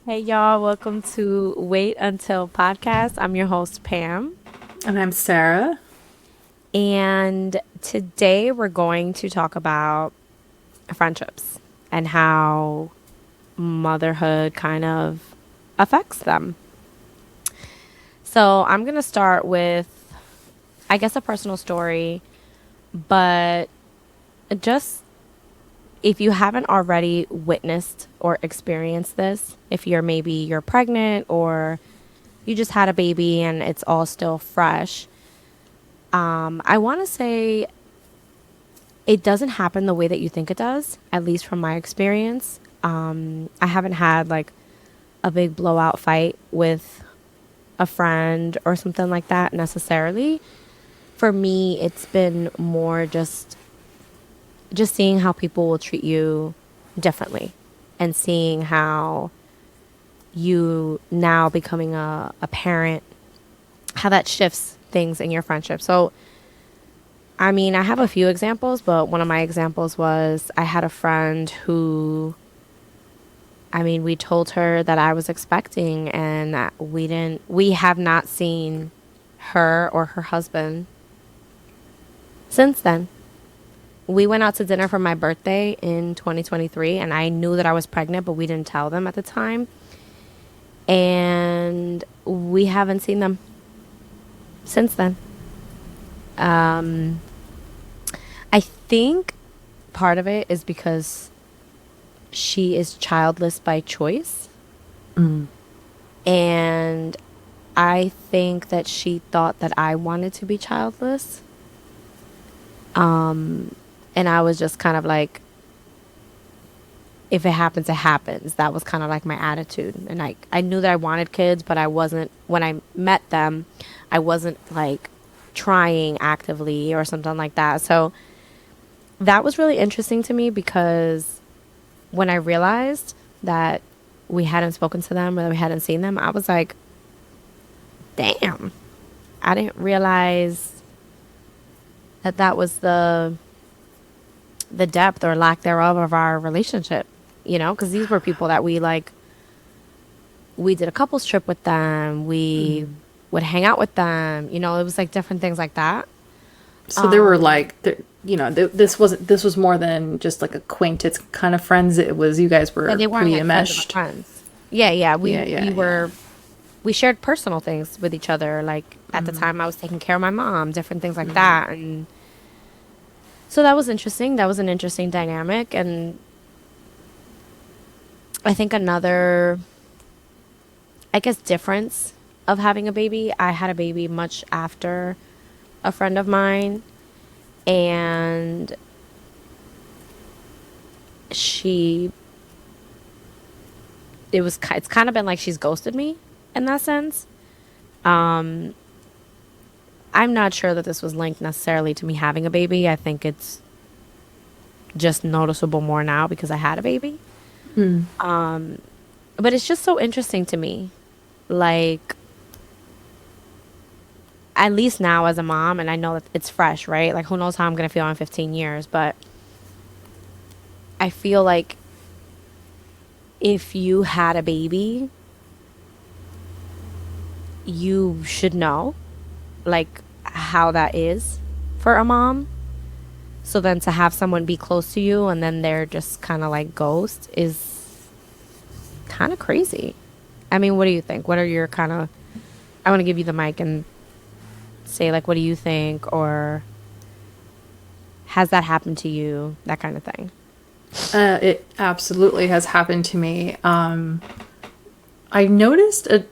Hey y'all, welcome to Wait Until Podcast. I'm your host, Pam. And I'm Sarah. And today we're going to talk about friendships and how motherhood kind of affects them. So I'm going to start with, I guess, a personal story, but just if you haven't already witnessed or experienced this, if you're pregnant or you just had a baby and it's all still fresh, I want to say it doesn't happen the way that you think it does, at least from my experience. I haven't had like a big blowout fight with a friend or something like that necessarily. For me, it's been more just seeing how people will treat you differently and seeing how you now becoming a parent, how that shifts things in your friendship. So I mean, I have a few examples, but one of my examples was I had a friend who, I mean, we told her that I was expecting and that we have not seen her or her husband since then. We went out to dinner for my birthday in 2023 and I knew that I was pregnant, but we didn't tell them at the time. And we haven't seen them since then. I think part of it is because she is childless by choice. Mm. And I think that she thought that I wanted to be childless. And I was just kind of like, if it happens, it happens. That was kind of like my attitude. And I knew that I wanted kids, but I wasn't, when I met them, I wasn't like trying actively or something like that. So that was really interesting to me because when I realized that we hadn't spoken to them or that we hadn't seen them, I was like, damn, I didn't realize that that was the depth or lack thereof of our relationship, because these were people that we did a couples trip with them, we Mm. would hang out with them, it was like different things like that. So there were like, this was more than just like acquaintance kind of friends. It was you guys Yeah, were they weren't pretty like friends of our enmeshed. friends. Yeah, yeah, Yeah, yeah, yeah. we shared personal things with each other. Like at the time, I was taking care of my mom, different things like that, and so that was interesting. That was an interesting dynamic, and I think another, I guess, difference of having a baby. I had a baby much after a friend of mine, and she, it's kind of been like she's ghosted me in that sense. I'm not sure that this was linked necessarily to me having a baby. I think it's just noticeable more now because I had a baby. Mm. But it's just so interesting to me. Like, at least now as a mom, and I know that it's fresh, right? Like, who knows how I'm going to feel in 15 years. But I feel like if you had a baby, you should know, like, how that is for a mom. So then to have someone be close to you and then they're just kind of like ghost is kind of crazy. I mean, what do you think? What are your kind of, I want to give you the mic and say, like, what do you think? Or has that happened to you? That kind of thing. It absolutely has happened to me. I noticed a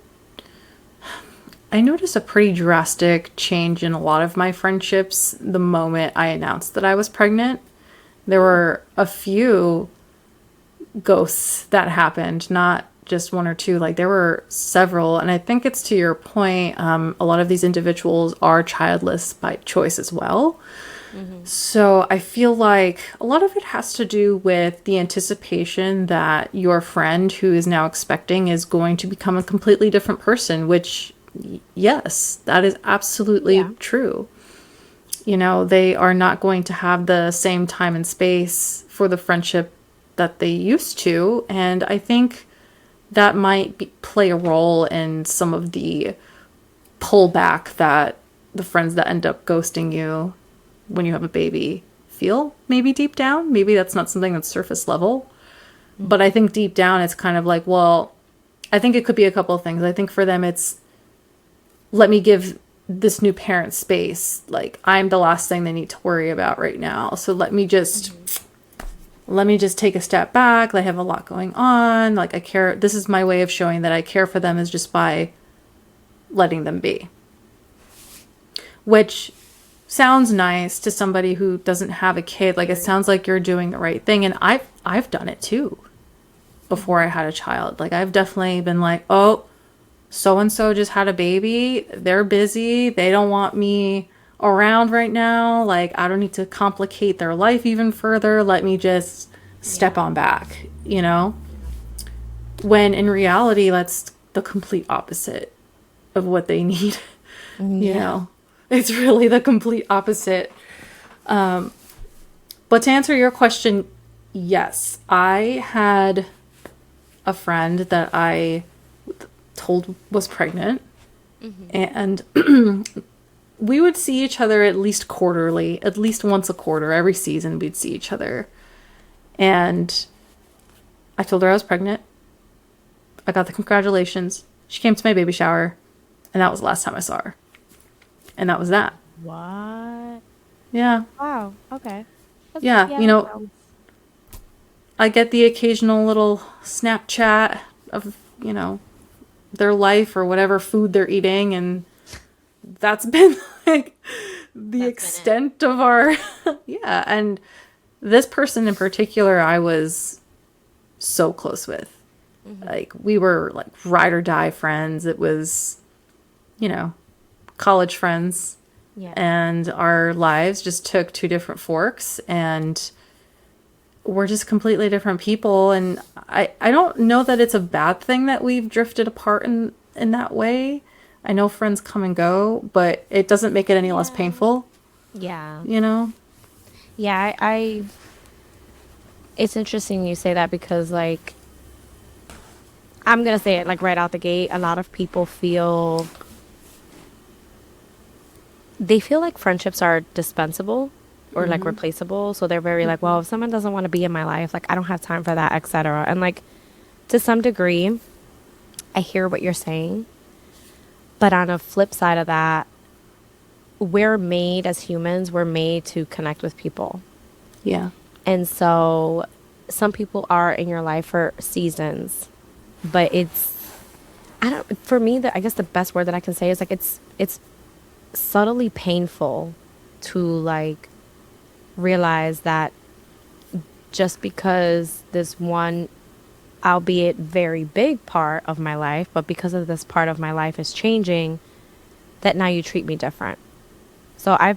I noticed a pretty drastic change in a lot of my friendships the moment I announced that I was pregnant. There were a few ghosts that happened, not just one or two. Like there were several, and I think it's to your point. A lot of these individuals are childless by choice as well. Mm-hmm. So I feel like a lot of it has to do with the anticipation that your friend who is now expecting is going to become a completely different person, which, yes, that is absolutely Yeah. true. They are not going to have the same time and space for the friendship that they used to. And I think that might play a role in some of the pullback that the friends that end up ghosting you when you have a baby feel, maybe deep down. Maybe that's not something that's surface level. But I think deep down it's kind of like, well, I think it could be a couple of things. I think for them it's, let me give this new parent space. Like, I'm the last thing they need to worry about right now. So let me just take a step back. They have a lot going on. Like, I care. This is my way of showing that I care for them, is just by letting them be. Which sounds nice to somebody who doesn't have a kid. Like, it sounds like you're doing the right thing. And I've done it too before I had a child. Like, I've definitely been like, oh, so and so just had a baby. They're busy. They don't want me around right now. Like, I don't need to complicate their life even further. Let me just step on back, you know? When in reality, that's the complete opposite of what they need. You know, it's really the complete opposite. But to answer your question, yes, I had a friend that I told was pregnant, and we would see each other at least quarterly, at least once a quarter. Every season we'd see each other. And I told her I was pregnant. I got the congratulations. She came to my baby shower, and that was the last time I saw her. And that was that. What? Yeah. Wow. Okay. Yeah, Yeah, you that know, sounds. I get the occasional little Snapchat of, their life or whatever food they're eating, and that's been like the That's been it. extent of our yeah. And this person in particular I was so close with. Like, we were like ride or die friends. It was, you know, college friends, Yeah. and our lives just took two different forks, and we're just completely different people. And I don't know that it's a bad thing that we've drifted apart in that way. I know friends come and go, but it doesn't make it any less Yeah. painful, Yeah. you know? Yeah. It's interesting you say that because, like, I'm gonna say it like right out the gate. A lot of people they feel like friendships are dispensable or like replaceable. So they're very like, well, if someone doesn't want to be in my life, like I don't have time for that, etc. And like to some degree, I hear what you're saying. But on a flip side of that, we're made as humans, we're made to connect with people. Yeah. And so some people are in your life for seasons, but I don't, for me, I guess the best word that I can say is like, it's subtly painful to like realize that just because this one, albeit very big part of my life, but because of this part of my life is changing, that now you treat me different. So I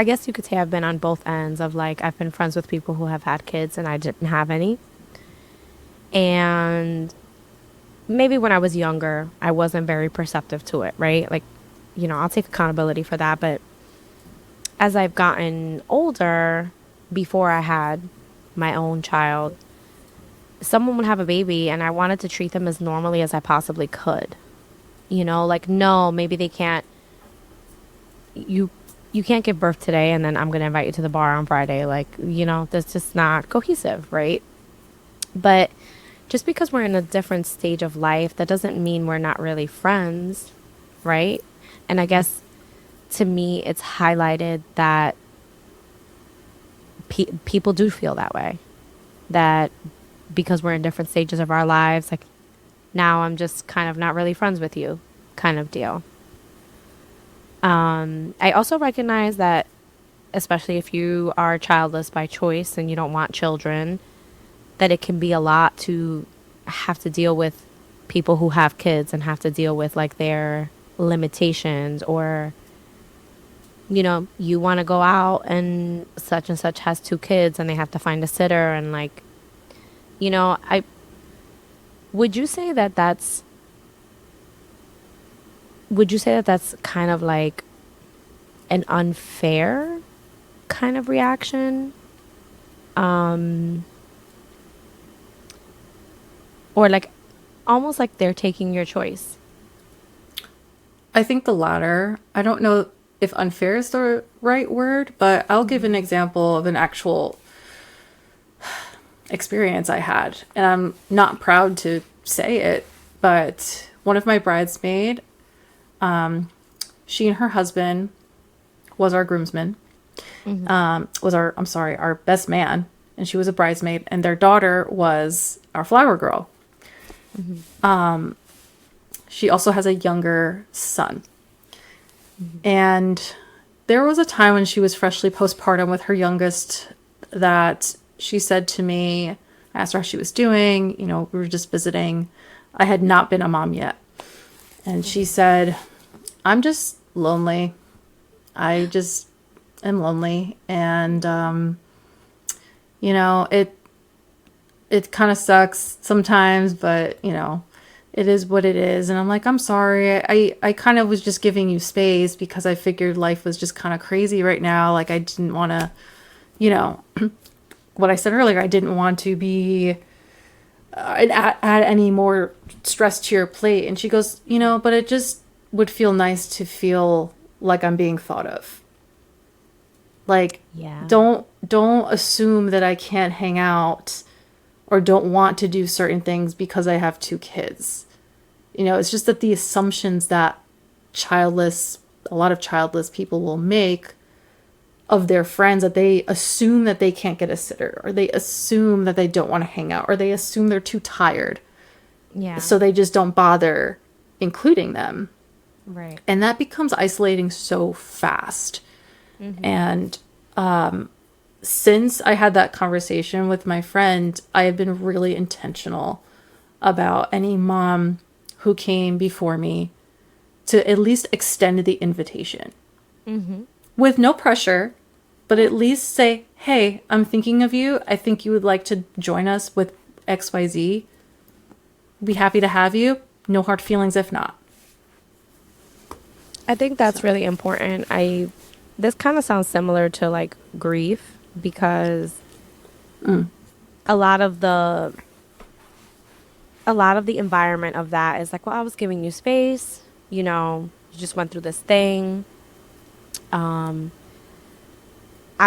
guess you could say I've been on both ends of like, I've been friends with people who have had kids and I didn't have any. And maybe when I was younger, I wasn't very perceptive to it, right? Like, I'll take accountability for that. But as I've gotten older, before I had my own child, someone would have a baby and I wanted to treat them as normally as I possibly could. Like, no, maybe they can't, you, you can't give birth today and then I'm going to invite you to the bar on Friday. Like, that's just not cohesive, right? But just because we're in a different stage of life, that doesn't mean we're not really friends, right? And I guess to me, it's highlighted that people do feel that way. That because we're in different stages of our lives, like now I'm just kind of not really friends with you, kind of deal. I also recognize that, especially if you are childless by choice and you don't want children, that it can be a lot to have to deal with people who have kids and have to deal with like their limitations, or you want to go out and such has two kids and they have to find a sitter, and like I would you say that that's kind of like an unfair kind of reaction, Or like almost like they're taking your choice. I think the latter. I don't know if unfair is the right word, but I'll give an example of an actual experience I had. And I'm not proud to say it, but one of my bridesmaid, she and her husband was our groomsman, was our, I'm sorry, our best man. And she was a bridesmaid, and their daughter was our flower girl. She also has a younger son. And there was a time when she was freshly postpartum with her youngest that she said to me, I asked her how she was doing. You know, we were just visiting. I had not been a mom yet. And she said, I'm just lonely. I just am lonely. And, you know, it kind of sucks sometimes, but, you know, it is what it is. And I'm like, I'm sorry. I kind of was just giving you space because I figured life was just kind of crazy right now. Like, I didn't want to, you know, what I said earlier, I didn't want to be add any more stress to your plate. And she goes, you know, but it just would feel nice to feel like I'm being thought of. Like, Yeah. don't assume that I can't hang out or don't want to do certain things because I have two kids. You know, it's just that the assumptions that a lot of childless people will make of their friends, that they assume that they can't get a sitter, or they assume that they don't want to hang out, or they assume they're too tired. Yeah. So they just don't bother including them. Right. And that becomes isolating so fast. And since I had that conversation with my friend, I have been really intentional about any mom who came before me to at least extend the invitation with no pressure, but at least say, hey, I'm thinking of you. I think you would like to join us with XYZ. Be happy to have you. No hard feelings if not. I think that's really important. This kind of sounds similar to like grief because a lot of the environment of that is like, well, I was giving you space, you know, you just went through this thing. I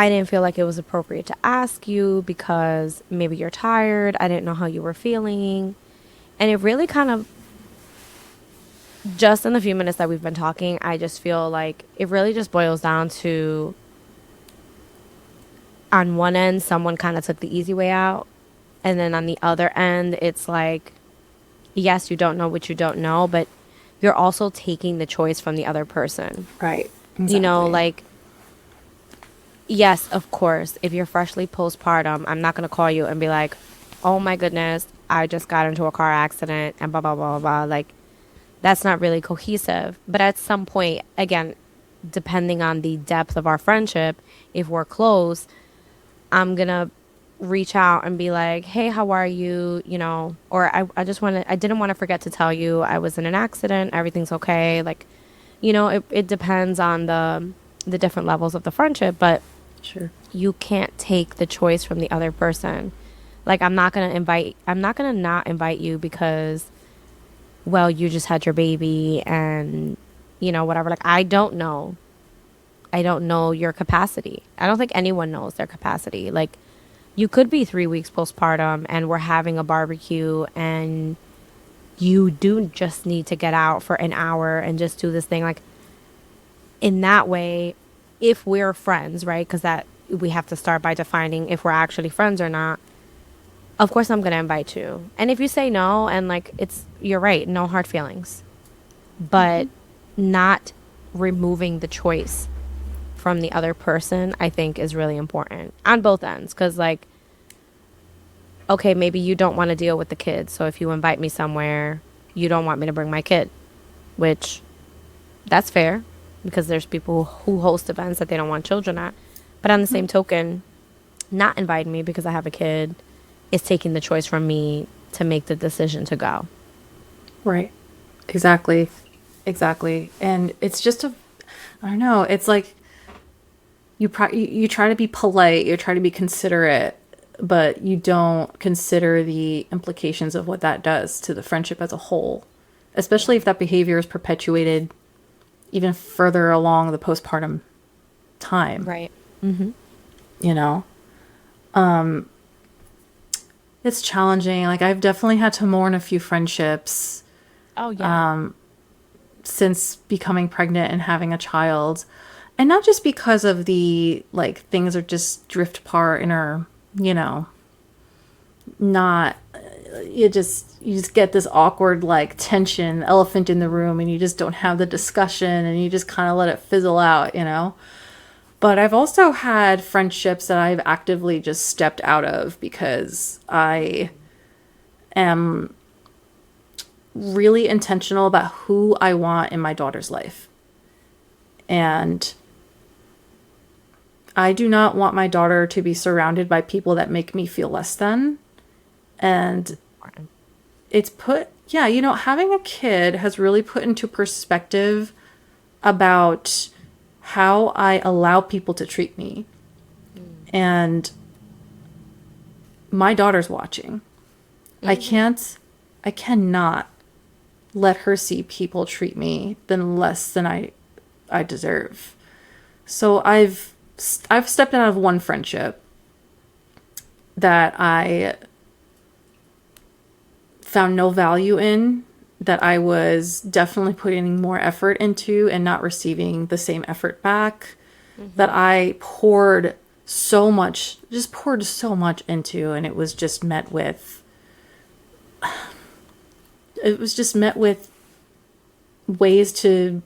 didn't feel like it was appropriate to ask you because maybe you're tired. I didn't know how you were feeling. And it really kind of, just in the few minutes that we've been talking, I just feel like it really just boils down to, on one end, someone kind of took the easy way out. And then on the other end, it's like, yes, you don't know what you don't know, but you're also taking the choice from the other person. Right. You know, Exactly. like, yes, of course, if you're freshly postpartum, I'm not going to call you and be like, oh my goodness, I just got into a car accident and blah, blah, blah, blah, blah. Like, that's not really cohesive. But at some point, again, depending on the depth of our friendship, if we're close, I'm going to reach out and be like, hey, how are you? You know, or I didn't want to forget to tell you I was in an accident. Everything's okay. Like, you know, it depends on the different levels of the friendship, but Sure. you can't take the choice from the other person. Like, I'm not going to not invite you because, well, you just had your baby and, you know, whatever. Like, I don't know. I don't know your capacity. I don't think anyone knows their capacity. Like, you could be 3 weeks postpartum and we're having a barbecue and you do just need to get out for an hour and just do this thing. Like, in that way, if we're friends, right? Because that we have to start by defining if we're actually friends or not. Of course, I'm going to invite you. And if you say no, and like, you're right, no hard feelings. But not removing the choice from the other person, I think, is really important on both ends. Because, like, okay, maybe you don't want to deal with the kids. So if you invite me somewhere, you don't want me to bring my kid, which that's fair because there's people who host events that they don't want children at. But on the same token, not inviting me because I have a kid is taking the choice from me to make the decision to go. Right. Exactly. Exactly. And it's just I don't know, it's like you try to be polite, you try to be considerate, but you don't consider the implications of what that does to the friendship as a whole, especially if that behavior is perpetuated even further along the postpartum time, Right. Mm-hmm. you know? It's challenging. Like, I've definitely had to mourn a few friendships Oh, yeah. since becoming pregnant and having a child. And not just because of the, like, things are just drift apart and are, you know, not, you just get this awkward, like, tension, elephant in the room, and you just don't have the discussion and you just kind of let it fizzle out, you know? But I've also had friendships that I've actively just stepped out of because I am really intentional about who I want in my daughter's life. And I do not want my daughter to be surrounded by people that make me feel less than. And it's put, yeah, you know, having a kid has really put into perspective about how I allow people to treat me. And my daughter's watching. I cannot let her see people treat me than less than I deserve. So I've stepped out of one friendship that I found no value in, that I was definitely putting more effort into and not receiving the same effort back, that I poured so much into, and it was just met with ways to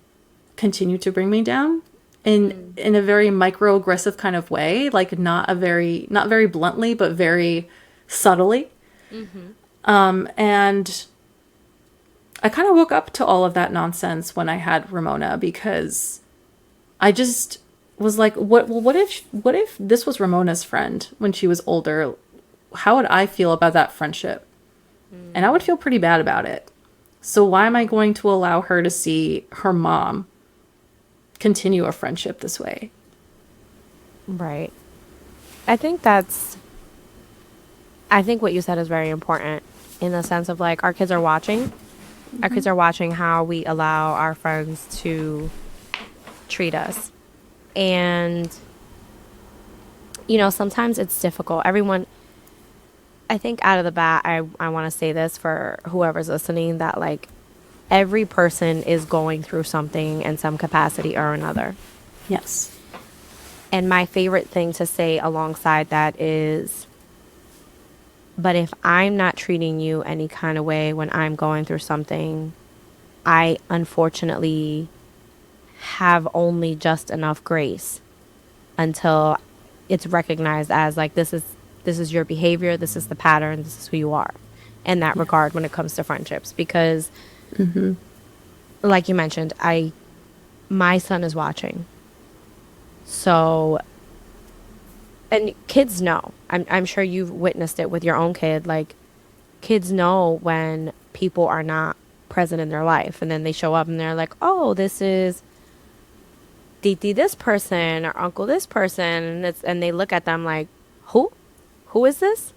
continue to bring me down in a very microaggressive kind of way, like not very bluntly, but very subtly. And I kind of woke up to all of that nonsense when I had Ramona, because I just was like, what if this was Ramona's friend when she was older? How would I feel about that friendship? And I would feel pretty bad about it. So why am I going to allow her to see her mom continue a friendship this way? Right. I think that's, I think what you said is very important in the sense of like our kids are watching. Our kids are watching how we allow our friends to treat us. And, you know, sometimes it's difficult. Everyone, I think out of the bat, I want to say this for whoever's listening that like every person is going through something in some capacity or another. Yes. And my favorite thing to say alongside that is, but if I'm not treating you any kind of way when I'm going through something, I unfortunately have only just enough grace until it's recognized as like this is your behavior, this is the pattern, this is who you are in that Yeah. regard when it comes to friendships. Because like you mentioned, I my son is watching. So and kids know. I'm sure you've witnessed it with your own kid. Like kids know when people are not present in their life, and then they show up and they're like, "Oh, this is Titi this person or Uncle this person," and they look at them like, "Who? Who is this?"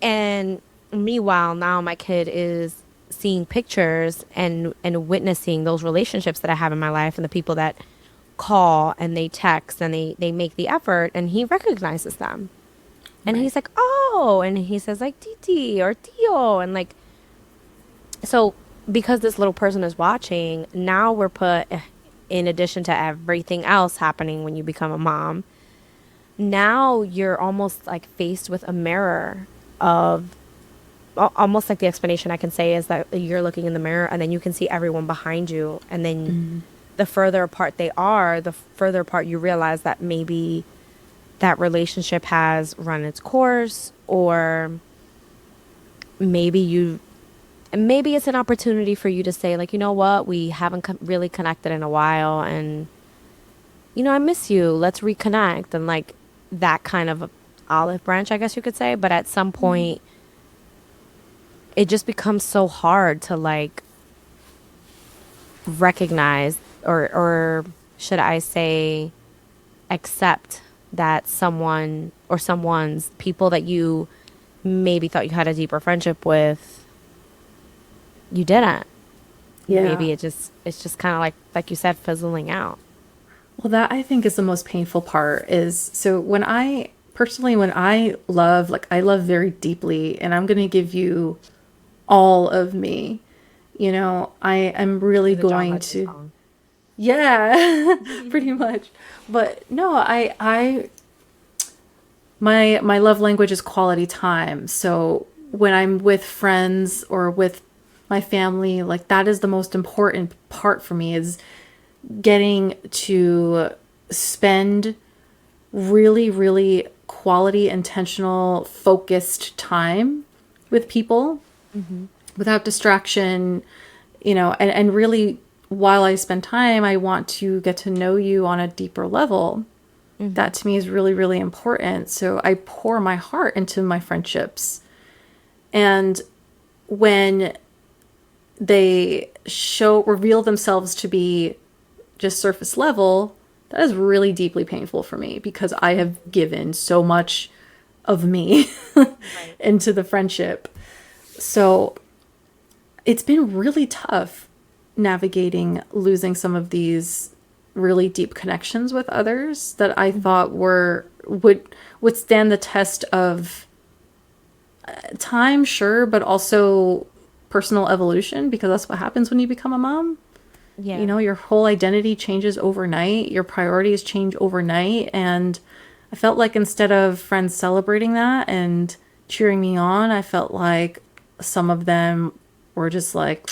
And meanwhile, now my kid is seeing pictures and witnessing those relationships that I have in my life and the people that call and they text and they make the effort, and he recognizes them. And Right. he's like, "Oh," and he says like Titi or Tio, and like so because this little person is watching, now we're put in addition to everything else happening when you become a mom, now you're almost like faced with a mirror of almost like the explanation I can say is that you're looking in the mirror and then you can see everyone behind you, and then the further apart they are, the further apart you realize that maybe that relationship has run its course, or maybe you maybe it's an opportunity for you to say like, you know what, we haven't really connected in a while, and you know, I miss you, let's reconnect, and like that kind of olive branch, I guess you could say. But at some point it just becomes so hard to like recognize or should I say accept that someone or someone's people that you maybe thought you had a deeper friendship with, you didn't. Yeah. Maybe it's just kind of like you said, fizzling out. Well, that I think is the most painful part is so when I personally, when I love, like I love very deeply and I'm going to give you all of me, I am really Do the John going Legend to, song. yeah, pretty much. But no, my love language is quality time. So when I'm with friends or with my family, like that is the most important part for me is getting to spend really, really quality, intentional, focused time with people Hmm. without distraction, and really while I spend time, I want to get to know you on a deeper level. Hmm. That to me is really, really important. So I pour my heart into my friendships. And when they reveal themselves to be just surface level, that is really deeply painful for me because I have given so much of me Right. into the friendship. So it's been really tough navigating losing some of these really deep connections with others that I thought would stand the test of time, sure, but also personal evolution because that's what happens when you become a mom. Yeah. Your whole identity changes overnight, your priorities change overnight. And I felt like instead of friends celebrating that and cheering me on, I felt like some of them were just like,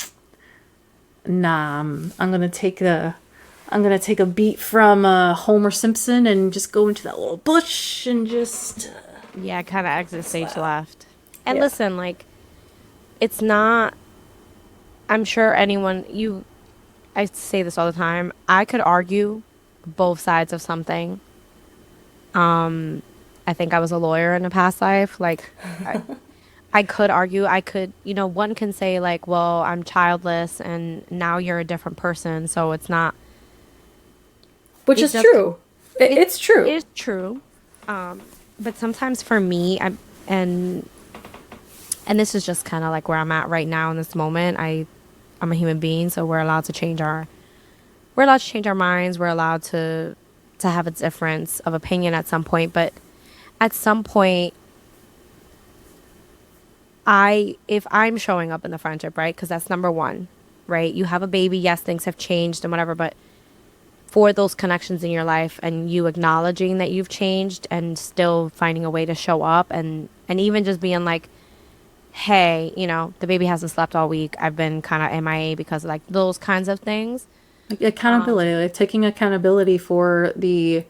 nah, I'm gonna take a beat from Homer Simpson and just go into that little bush and just Yeah, kind of exit stage left. And yeah. listen, like it's not, I'm sure anyone you I say this all the time. I could argue both sides of something. I think I was a lawyer in a past life. I could argue, I could, one can say like, well, I'm childless and now you're a different person, so it's not, Which it is does, true. it It's true. is true. But sometimes for me, and and this is just kind of like where I'm at right now in this moment. I'm a human being, so we're allowed to change our minds. We're allowed to have a difference of opinion at some point, but at some point, if I'm showing up in the friendship, right? Because that's number one, right? You have a baby, yes, things have changed and whatever, but for those connections in your life and you acknowledging that you've changed and still finding a way to show up and even just being like, hey, the baby hasn't slept all week. I've been kind of MIA because of like those kinds of things. Like accountability, like taking accountability for the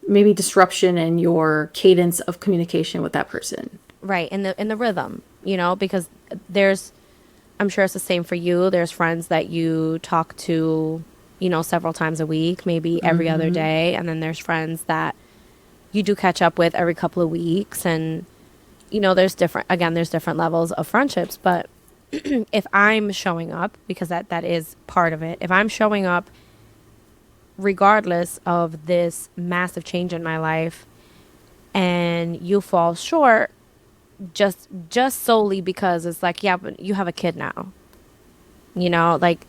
maybe disruption in your cadence of communication with that person. Right, in the rhythm, because there's I'm sure it's the same for you. There's friends that you talk to, several times a week, maybe every other day, and then there's friends that you do catch up with every couple of weeks and there's different levels of friendships, but if I'm showing up because that is part of it. If I'm showing up regardless of this massive change in my life and you fall short just solely because it's like, yeah, but you have a kid now. Like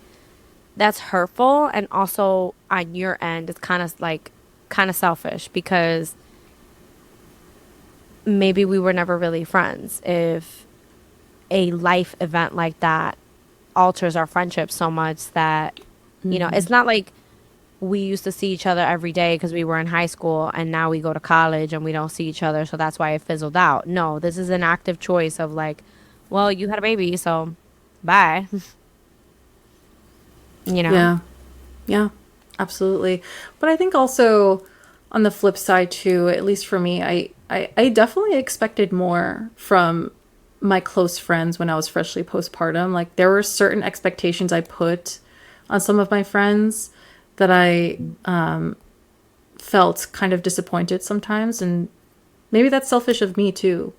that's hurtful and also on your end it's kind of selfish because maybe we were never really friends if a life event like that alters our friendship so much that it's not like we used to see each other every day because we were in high school and now we go to college and we don't see each other, so that's why it fizzled out. No, this is an active choice of like, well, you had a baby, so bye. you know Yeah. Yeah. Absolutely. But I think also on the flip side too, at least for me, I definitely expected more from my close friends when I was freshly postpartum. Like there were certain expectations I put on some of my friends that I felt kind of disappointed sometimes, and maybe that's selfish of me too.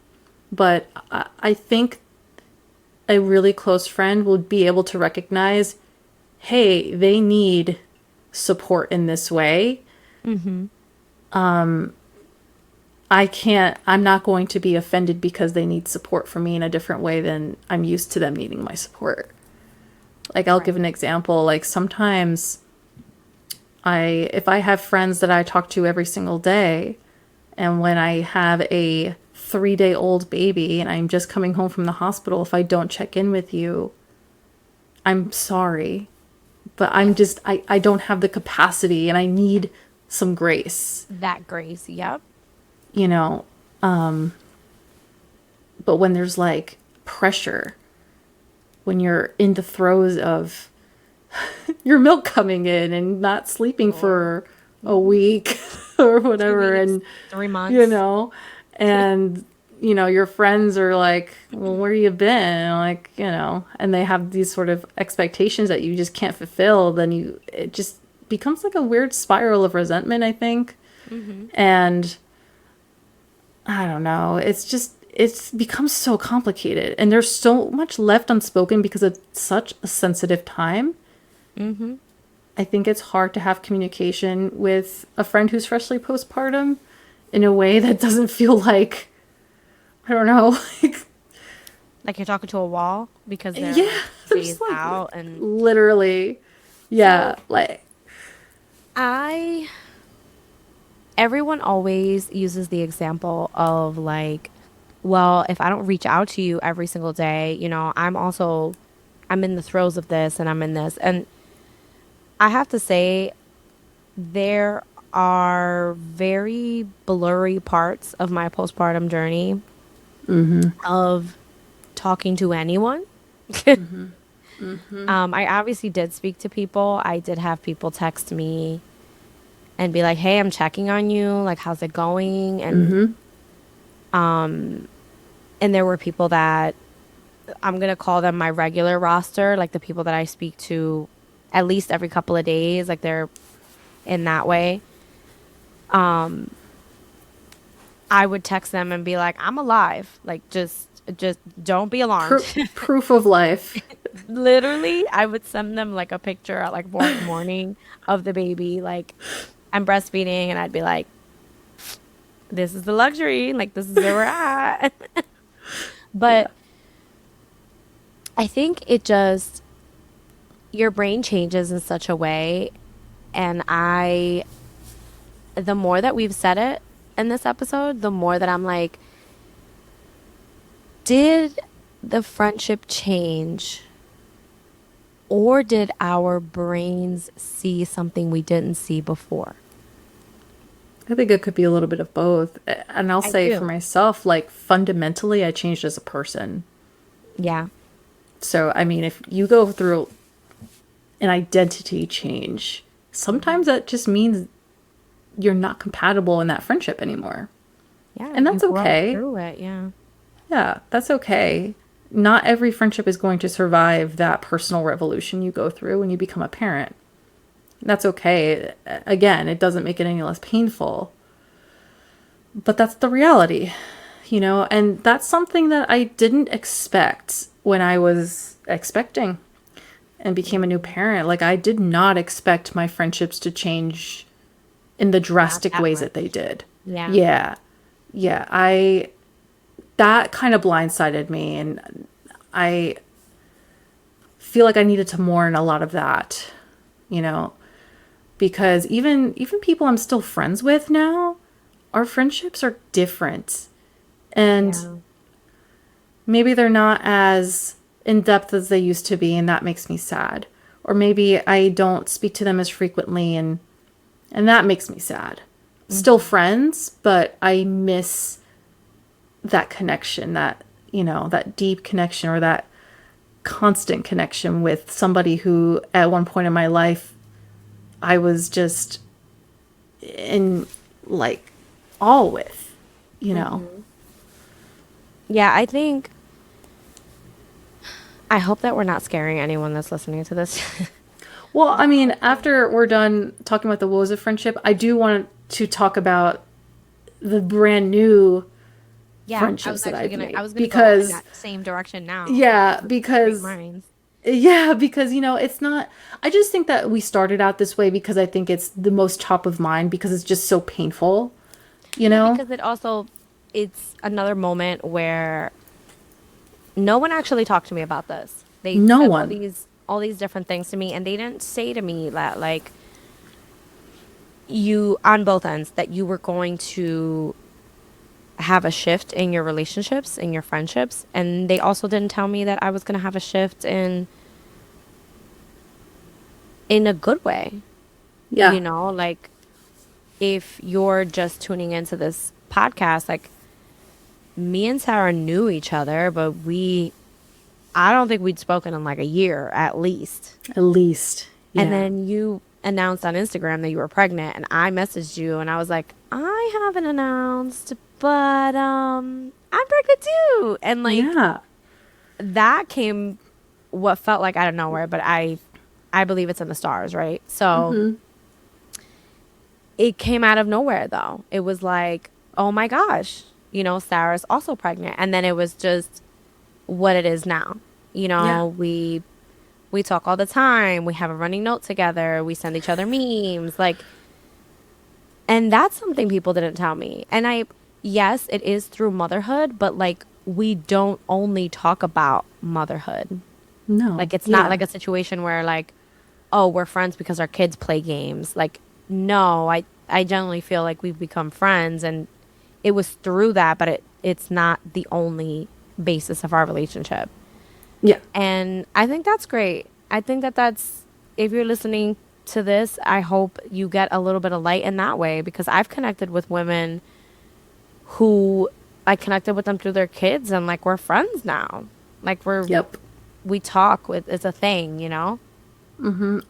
But I think a really close friend will be able to recognize, hey, they need support in this way. Mhm. I'm not going to be offended because they need support from me in a different way than I'm used to them needing my support. Like, I'll give Right. an example. Like, sometimes if I have friends that I talk to every single day, and when I have a 3-day old baby and I'm just coming home from the hospital, if I don't check in with you, I'm sorry. But Yeah. I don't have the capacity and I need some grace, That grace. Yep. you know? But when there's like pressure, when you're in the throes of your milk coming in and not sleeping Lord. for a Mhm. week or Two whatever, weeks, and, 3 months. you know, and, your friends are like, well, where you been? Like, and they have these sort of expectations that you just can't fulfill, then it just becomes like a weird spiral of resentment, I think. Mm-hmm. And I don't know. It's become so complicated. And there's so much left unspoken because it's such a sensitive time. Mm-hmm. I think it's hard to have communication with a friend who's freshly postpartum in a way that doesn't feel like, I don't know, like, Like you're talking to a wall because they're yeah, like there's phased like out. And literally, yeah, so like, I, everyone always uses the example of like, well, if I don't reach out to you every single day, I'm in the throes of this and I'm in this. And I have to say, there are very blurry parts of my postpartum journey of talking to anyone. I obviously did speak to people. I did have people text me and be like, "Hey, I'm checking on you. Like, how's it going?" And there were people that I'm gonna call them my regular roster, like the people that I speak to at least every couple of days, like they're in that way. I would text them and be like, "I'm alive. Like, just don't be alarmed." proof of life. Literally, I would send them like a picture at like 4 in the morning of the baby, like I'm breastfeeding, and I'd be like, "This is the luxury. Like, this is where we're at." Yeah. But I think it just your brain changes in such a way, and the more that we've said it in this episode, the more that I'm like, did the friendship change, or did our brains see something we didn't see before? I think it could be a little bit of both. And I'll I say for do. myself, like, fundamentally, I changed as a person. Yeah. So, I mean, if you go through an identity change, Hmm. sometimes that just means you're not compatible in that friendship anymore. Yeah, And you that's grow okay. through it. Yeah. Yeah, that's okay. Not every friendship is going to survive that personal revolution you go through when you become a parent. That's okay. Again, it doesn't make it any less painful. But that's the reality, and that's something that I didn't expect when I was expecting and became a new Mhm. parent. Like, I did not expect my friendships to change in the Not drastic that ways that they much. did. Yeah. Yeah. Yeah. That kind of blindsided me. And I feel like I needed to mourn a lot of that, you know, because even people I'm still friends with now, our friendships are different. And Yeah. maybe they're not as in depth as they used to be, and that makes me sad. Or maybe I don't speak to them as frequently, and that makes me sad. Still Hmm. friends, but I miss that connection, that deep connection, or that constant connection with somebody who at one point in my life I was just in, like, all with, you know. Hmm. Yeah, I hope that we're not scaring anyone that's listening to this. Well, I But mean, also, after we're done talking about the woes of friendship, I do want to talk about the brand new yeah, friendships that I've I made was gonna go in because that same direction now. yeah, Great because minds. yeah, because it's not, I just think that we started out this way because I think it's the most top of mind because it's just so painful. you Yeah, know? because it's another moment where no one actually talked to me about this. They No said one. all these different things to me, and they didn't say to me that like you on both ends that you were going to have a shift in your relationships, in your friendships, and they also didn't tell me that I was going to have a shift in a good way. Yeah. Like if you're just tuning into this podcast, like me and Sarah knew each other, but I don't think we'd spoken in like a year at least. At least. And Yeah. then you announced on Instagram that you were pregnant, and I messaged you and I was like, I haven't announced, but I'm pregnant too. And like Yeah. that came what felt like out of nowhere, but I believe it's in the stars, right? So Hmm. it came out of nowhere though. It was like, oh my gosh, Sarah's also pregnant. And then it was just what it is now. Yeah. We talk all the time. We have a running note together. We send each other memes. Like, and that's something people didn't tell me. And yes, it is through motherhood, but like we don't only talk about motherhood. No. Like it's not Yeah. like a situation where like, oh, we're friends because our kids play games. Like, no, I generally feel like we've become friends and it was through that, but it's not the only basis of our relationship. Yeah. And I think that's great. I think that's if you're listening to this, I hope you get a little bit of light in that way because I've connected with women who I connected with them through their kids and like we're friends now. Like Yep. we talk with it's a thing.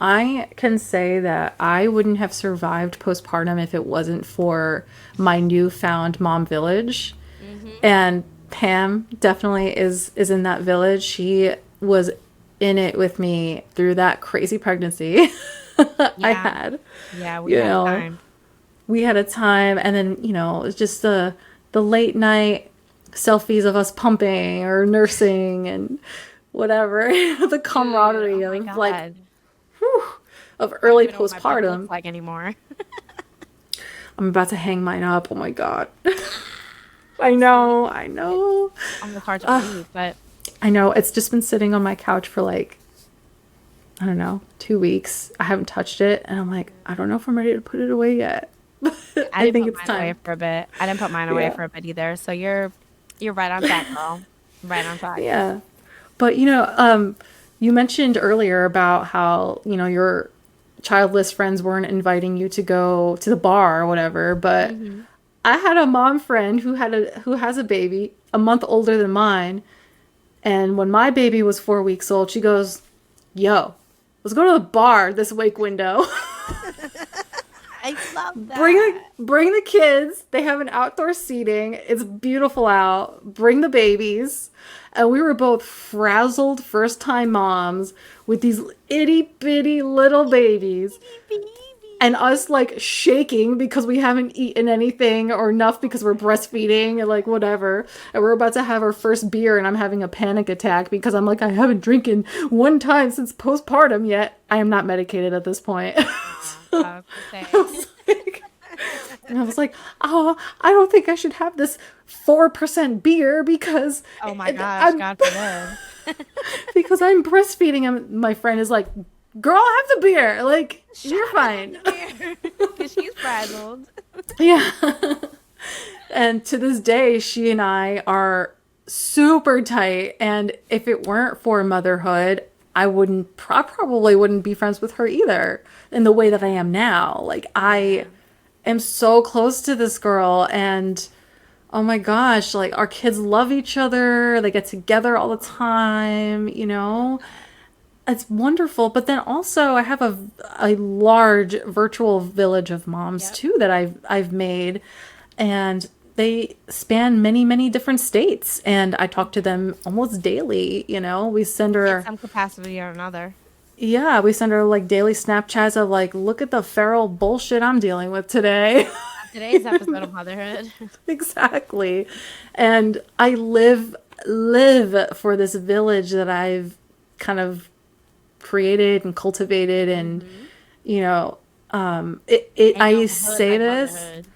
I can say that I wouldn't have survived postpartum if it wasn't for my newfound mom village. Hmm. And Pam definitely is in that village. She was in it with me through that crazy pregnancy I Yeah. had. Yeah, we You had a know, time. we had a time, and then it's just the late night selfies of us pumping or nursing and whatever. The Dude, oh camaraderie my of like God. of I don't early even know what my belly looks postpartum. like anymore. I'm about to hang mine up. Oh my god. I See, know, I it's know. almost hard to believe, but I know. It's just been sitting on my couch for like, I don't know, 2 weeks. I haven't touched it. And I'm like, I don't know if I'm ready to put it away yet. I I didn't think put it's mine away time. for a bit. I didn't put mine away Yeah. for a bit either. So you're right on track, girl. Right on track. Yeah. But, you mentioned earlier about how, your childless friends weren't inviting you to go to the bar or whatever. But Hmm. I had a mom friend who has a baby a month older than mine. And when my baby was 4 weeks old, she goes, Yo, let's go to the bar this wake window. I love bring the that. bring the kids. They have an outdoor seating. It's beautiful out. Bring the babies. And we were both frazzled first time moms with these itty bitty little babies and Baby. us like shaking because we haven't eaten anything or enough because we're breastfeeding and like whatever. And we're about to have our first beer and I'm having a panic attack because I'm like, I haven't drinking one time since postpartum yet. I am not medicated at this point. Yeah, So I was gonna I say. was like, and I was like, oh, I don't think I should have this 4% beer Oh my gosh, I'm God forbid. because I'm breastfeeding. And my friend is like, girl, have the beer. Like, Shut you're up and have fine. the beer. Because she's frazzled. Yeah. And to this day, she and I are super tight. And if it weren't for motherhood, I probably wouldn't be friends with her either in the way that I am now. Like, I Yeah. am so close to this girl and oh my gosh, like our kids love each other. They get together all the time. It's wonderful. But then also I have a large virtual village of moms Yep. too that I've made and they span many, many different states and I talk to them almost daily. We send In her some capacity or another. yeah, we send her like daily Snapchats of like, look at the feral bullshit I'm dealing with today. On today's episode of Motherhood. Exactly. And I live for this village that I've kind of created and cultivated and Hmm. you know it Ain't no I hood say like this motherhood.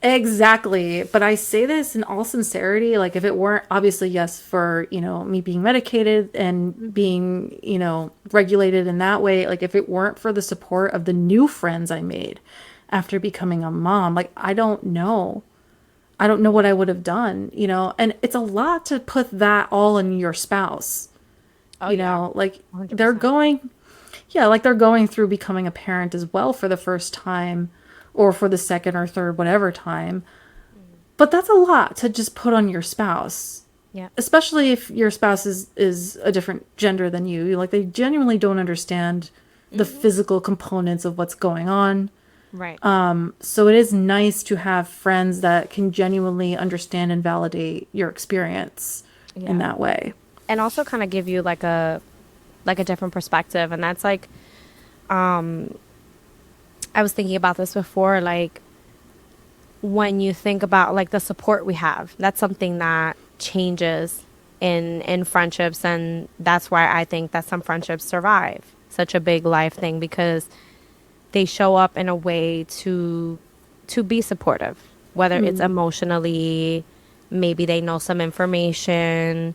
Exactly. But I say this in all sincerity. Like, if it weren't obviously, yes, for, me being medicated and Hmm. being, regulated in that way, like, if it weren't for the support of the new friends I made after becoming a mom, like, I don't know. I don't know what I would have done. And it's a lot to put that all in your spouse, Oh yeah, like, they're 100%. going, yeah, like they're going through becoming a parent as well for the first time or for the second or third, whatever time. Mm. But that's a lot to just put on your spouse, Yeah. especially if your spouse is a different gender than you. Like, they genuinely don't understand the Hmm. physical components of what's going on. Right. So it is nice to have friends that can genuinely understand and validate your experience in Yeah. that way. And also kind of give you like a different perspective, and that's like I was thinking about this before, like when you think about like the support we have, that's something that changes in friendships, and that's why I think that some friendships survive such a big life thing because they show up in a way to be supportive, whether it's emotionally, maybe they know some information,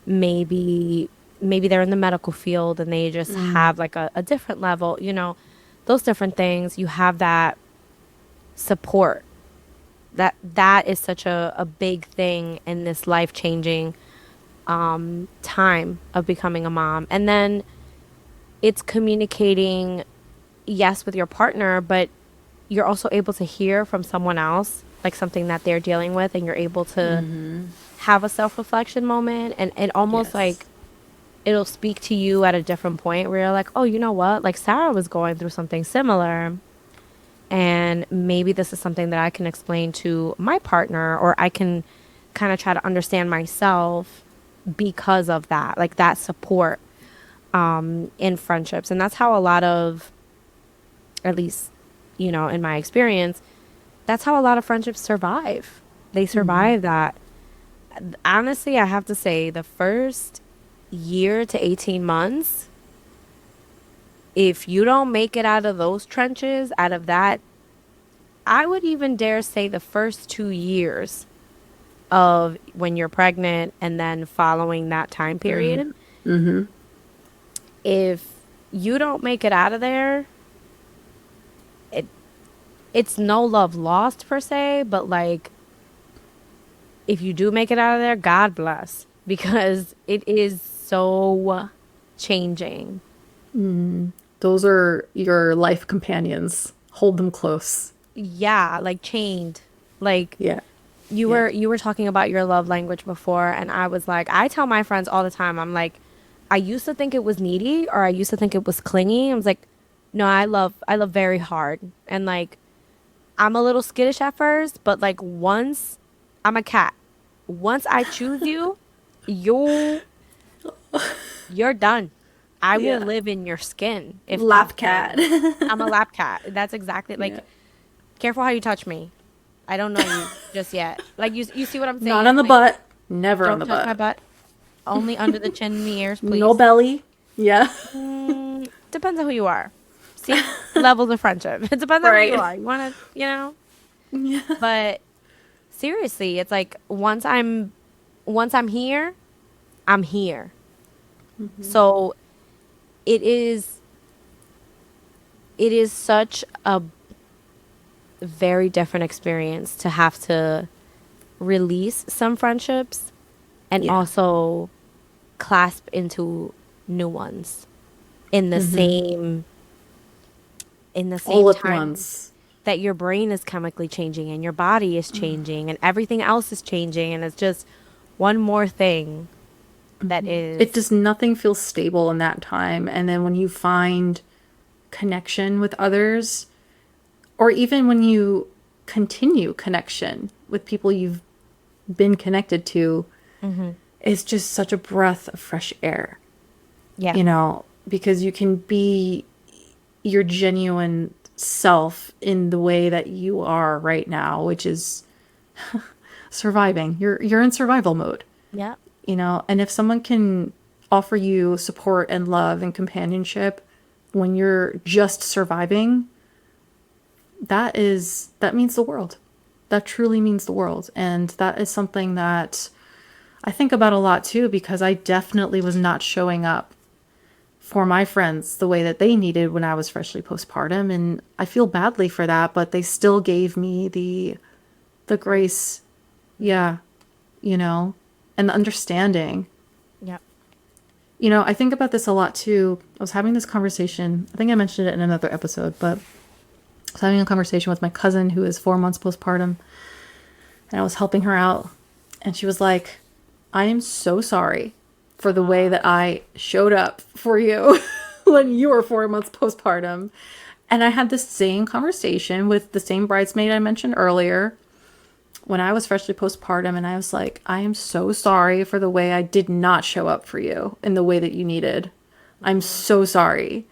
maybe they're in the medical field and they just have like a different level, those different things. You have that support. That is such a big thing in this life changing time of becoming a mom. And then it's communicating, yes, with your partner, but you're also able to hear from someone else, like something that they're dealing with, and you're able to have a self reflection moment. And it almost Yes. like it'll speak to you at a different point where you're like, oh, you know what? Like Sarah was going through something similar. And maybe this is something that I can explain to my partner, or I can kind of try to understand myself because of that, like that support in friendships. And that's how a lot of, at least, in my experience, that's how a lot of friendships survive. They survive that. Honestly, I have to say, the first year to 18 months, if you don't make it out of those trenches, out of that, I would even dare say the first 2 years of when you're pregnant and then following that time period, if you don't make it out of there, it it's no love lost per se, but like if you do make it out of there, God bless because it is so changing. Those are your life companions. Hold them close. Yeah, like chained. Like Yeah. you Yeah. were you were talking about your love language before, and I was like, I tell my friends all the time, I'm like, I used to think it was needy or I used to think it was clingy. I was like, no, I love very hard. And like I'm a little skittish at first, but like once I'm a cat. Once I choose you, you you're done. I will Yeah. live in your skin if that's Lap cat. the I'm a lap cat. That's exactly Yeah. like careful how you touch me. I don't know you just yet. Like you see what I'm Not saying? on the Like butt. Never on don't the touch my butt. butt. Only under the chin and the ears, No please. belly. Yeah. Depends on who you are. See, levels of friendship. It depends on who you Right. are. You want to. But seriously, it's like once I'm here, I'm here. So it is it is such a very different experience to have to release some friendships and Yeah. also clasp into new ones in the same in the All same at time once. that your brain is chemically changing and your body is changing and everything else is changing, and it's just one more thing that It is does nothing feel stable in that time. And then when you find connection with others, or even when you continue connection with people you've been connected to, it's just such a breath of fresh air, yeah. because you can be your genuine self in the way that you are right now, which is surviving. You're in survival mode, Yeah. and if someone can offer you support and love and companionship when you're just surviving, that means the world. that truly means the world. And that is something that I think about a lot too, because I definitely was not showing up for my friends the way that they needed when I was freshly postpartum. And I feel badly for that, but they still gave me the grace, yeah, you know, and the understanding. Yep. You know, I think about this a lot too. I was having this conversation, I think I mentioned it in another episode, but I was having a conversation with my cousin who is 4 months postpartum, and I was helping her out. And she was like, I am so sorry for the way that I showed up for you when you were 4 months postpartum. And I had the same conversation with the same bridesmaid I mentioned earlier when I was freshly postpartum. And I was like, I am so sorry for the way I did not show up for you in the way that you needed. I'm so sorry.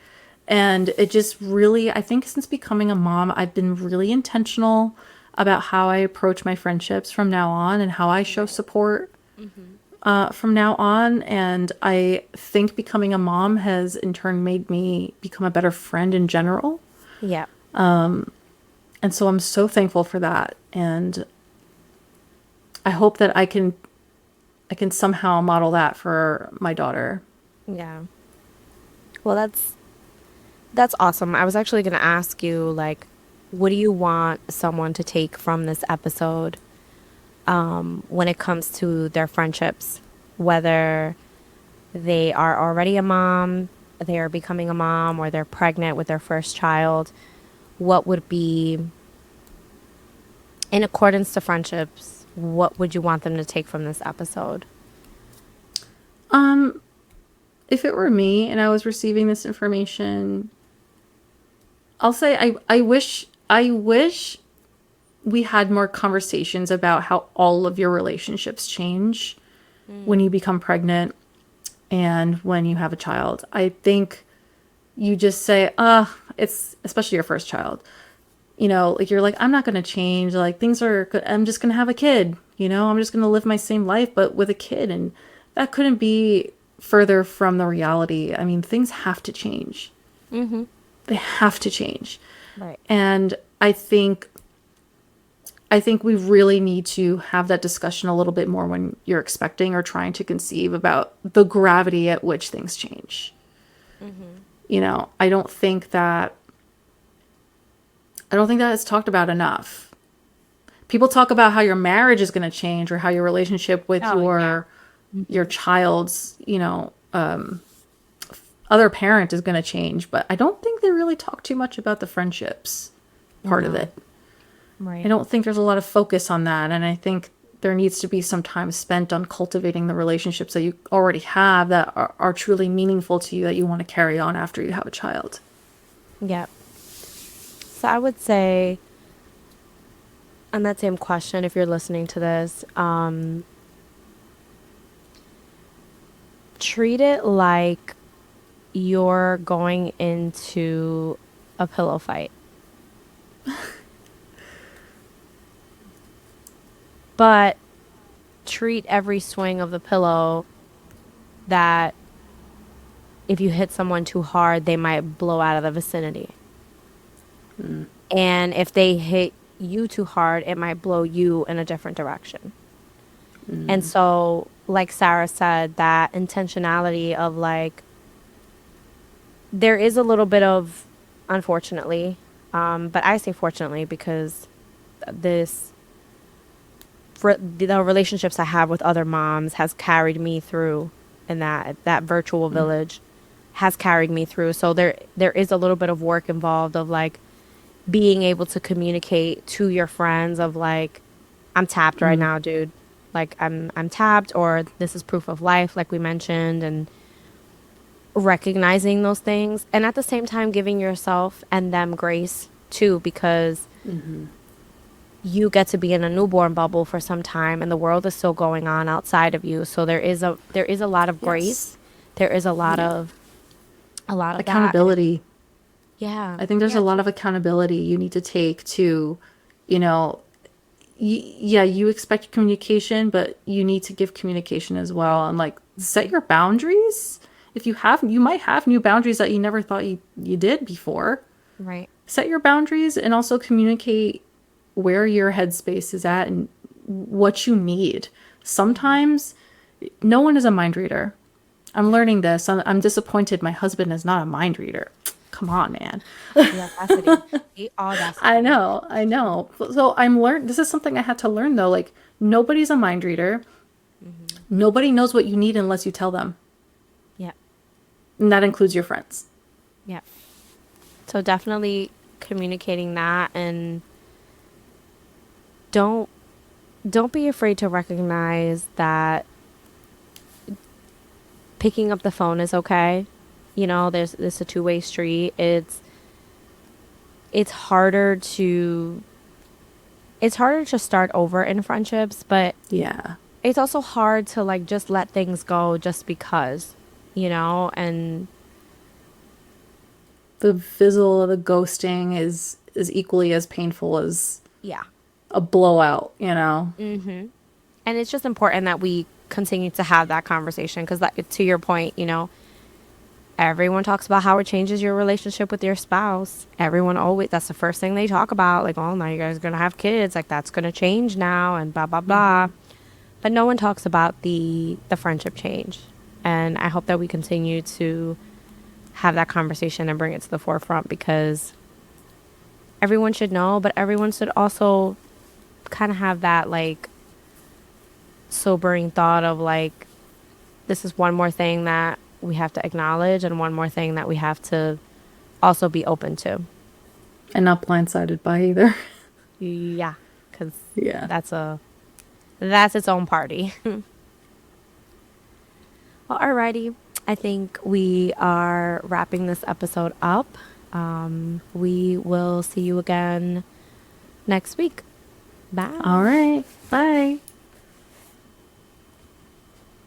And it just really, I think since becoming a mom, I've been really intentional about how I approach my friendships from now on and how I show support from now on. And I think becoming a mom has in turn made me become a better friend in general. Yeah. And so I'm so thankful for that. And I hope that I can somehow model that for my daughter. Yeah. Well, that's awesome. I was actually going to ask you, like, what do you want someone to take from this episode when it comes to their friendships, whether they are already a mom, they are becoming a mom, or they're pregnant with their first child? What would be, in accordance to friendships, what would you want them to take from this episode? If it were me and I was receiving this information, I'll say I wish we had more conversations about how all of your relationships change when you become pregnant and when you have a child. I think you just say, it's especially your first child. You know, like you're like, I'm not going to change. Like things are good. I'm just going to have a kid. You know, I'm just going to live my same life, but with a kid. And that couldn't be further from the reality. I mean, things have to change. Mm-hmm. They have to change. Right. And I think we really need to have that discussion a little bit more when you're expecting or trying to conceive about the gravity at which things change. You know, I don't think that it's talked about enough. People talk about how your marriage is going to change or how your relationship with Oh, yeah. your child's, other parent is going to change, but I don't think they really talk too much about the friendships part of No. it. I Right. don't think there's a lot of focus on that, and I think there needs to be some time spent on cultivating the relationships that you already have that are truly meaningful to you that you want to carry on after you have a child. Yep. So I would say, on that same question, if you're listening to this, treat it like you're going into a pillow fight. But treat every swing of the pillow that if you hit someone too hard, they might blow out of the vicinity. And if they hit you too hard, it might blow you in a different direction. And so, like Sarah said, that intentionality of like, there is a little bit of, unfortunately, but I say fortunately because this, the relationships I have with other moms has carried me through, and that virtual village has carried me through. So there is a little bit of work involved of like being able to communicate to your friends of like, I'm tapped right now, dude. Like I'm tapped, or this is proof of life, like we mentioned, and recognizing those things, and at the same time giving yourself and them grace too, because you get to be in a newborn bubble for some time, and the world is still going on outside of you. So there is a lot of Yes. grace. There is Yeah. a lot of that. And Accountability. yeah, I think there's a yeah, lot of accountability you need to take to, you know, yeah, you expect communication, but you need to give communication as well, and like set your boundaries. If you might have new boundaries that you never thought you did before. right. Set your boundaries and also communicate where your headspace is at and what you need. Sometimes no one is a mind reader. I'm learning this. I'm disappointed my husband is not a mind reader. Come on, man. The audacity. The I audacity. know, I know. So I'm learn. This is something I had to learn though. Like nobody's a mind reader. Mm-hmm. Nobody knows what you need unless you tell them, Yeah. and that includes your friends. Yeah. So definitely communicating that, and don't don't be afraid to recognize that picking up the phone is okay. You know, there's a two-way street. It's harder to it's harder to start over in friendships, but Yeah. it's also hard to like just let things go just because, and The fizzle, the ghosting is equally as painful as yeah. a blowout, you know? And it's just important that we continue to have that conversation because, like, to your point, everyone talks about how it changes your relationship with your spouse. Everyone always, that's the first thing they talk about. Like, oh, now you guys are going to have kids. Like, that's going to change now and blah, blah, blah. But no one talks about the friendship change. And I hope that we continue to have that conversation and bring it to the forefront because everyone should know, but everyone should also kind of have that, like, sobering thought of, like, this is one more thing that we have to acknowledge and one more thing that we have to also be open to. And not blindsided by either. Yeah, because Yeah. that's its own party. Well, alrighty. I think we are wrapping this episode up. We will see you again next week. Bye. All right. Bye.